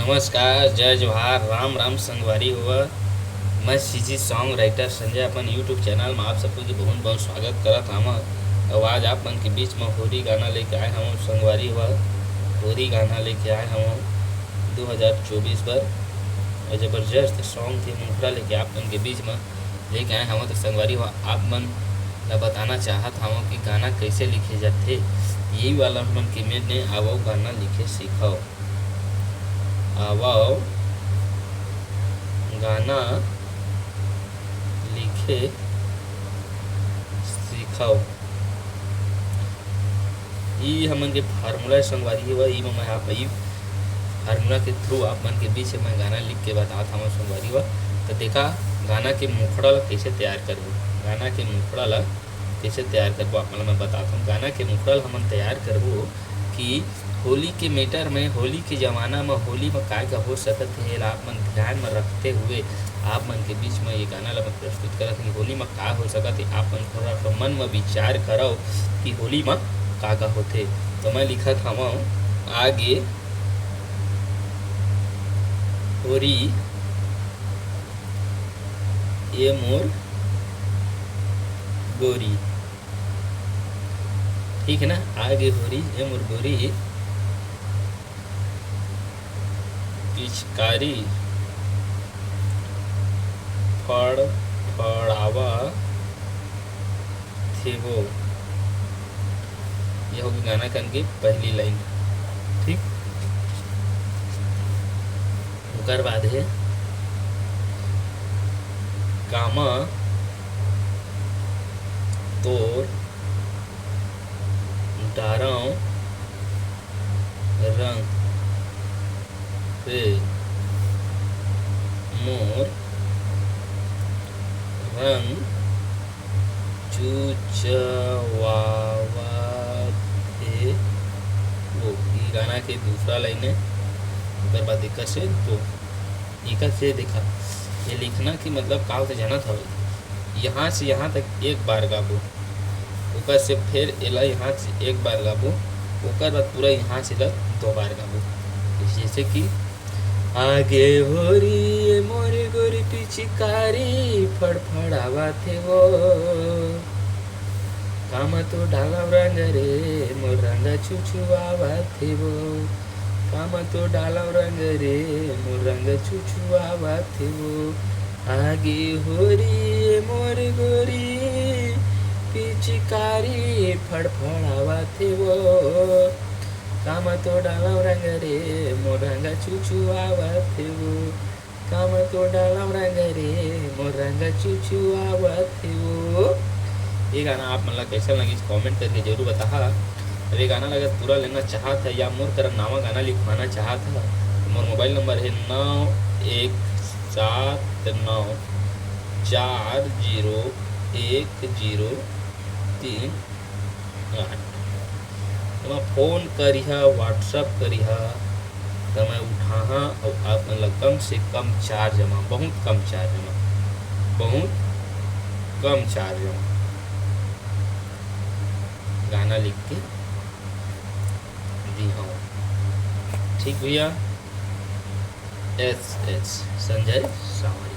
नमस्कार, जय जोहार, राम राम संगवारी हुआ। मैं सीजी सॉन्ग राइटर संजय अपन यूट्यूब चैनल में आप सबको बहुत बहुत स्वागत करत हम। और आज आप मन के बीच में होरी गाना लेके आए हम संगवारी हुआ। होरी गाना लेके आए हम 2024 पर और ज़बरदस्त सॉन्ग थे मुखड़ा लेके आप मन के बीच में लेके आए हम। तो संगवारी हुआ आप मन ला बताना चाहत हूँ कि गाना कैसे लिखे जाते। यही वाला मन के में ने आवो गाना लिखे सीखो। आवो गाना लिखे सीखो। ई हमन के फार्मूला संगवारी हुआ। ई में आप ई फार्मूला के थ्रू आप मन के बीच में गाना लिख के बतात हम संगवारी हुआ। तो देखा गाना के मुखड़ा ला कैसे तैयार करबो। गाना के मुखड़ा ला कैसे तैयार करबो आप मन मैं बताता हूँ। गाना के मुखड़ा ला हमन तैयार करबो कि होली के मैटर में, होली के ज़माना में, होली में का हो सकत है आप मन ध्यान में रखते हुए आप मन के बीच में ये गाना ला मैं प्रस्तुत करत हूँ। होली में का हो सकत है आप मन थोड़ा मन में विचार करो कि होली में का होते। तो मैं लिखत हूँ आगे होरी ये मोर गोरी, ठीक है ना। आगे होरी ये मोर गोरी पिचकारी फड़ फड़ावा थे वो। यह होगी गाना कन की पहली लाइन, ठीक। ओकर बाद है कामा तोर डाराव रंग रे मोर रंग चुचवावा थे वो। ये गाना के दूसरा लाइन है। ओकर बाद एक से तो एक से देखा ये लिखना कि मतलब का होते जाना था। यहाँ से यहाँ तक एक बार गाबो, ओकर से फिर एला यहाँ से एक बार गाबो, ओकर बाद पूरा यहाँ से ला 2 बार गाबो। जैसे कि आगे होरी मोर गोरी पिचकारी फड़फड़ावा थे वो। काम तो डाला रंग रे मोर रंग छुछुआवा थे वो। काम तो डाला रंग रे मोर रंग छुछुआवा थे वो। आगे होरी मोर गोरी पिचकारी फड़फड़ावा थे वो। काम तो डाला रंग रे मोर रंग छुछुआवा थे वो। काम तो डाला रंग रे मोर रंग छुछुआवा थे वो। ये गाना आप मतलब कैसा लगी कमेंट करके जरूर बता। अब ये गाना अगर पूरा लेना चाहता है या मोर तरह नावा गाना लिखवाना चाहता है तो मोर मोबाइल नंबर है 9179401038। तो मैं फ़ोन करिहा, व्हाट्सअप करिहा तो मैं उठाहा और आप मतलब कम से कम चार्ज में, बहुत कम चार्ज में, बहुत कम चार्ज में गाना लिख के दी हाँ, ठीक भैया। एस संजय सावरी।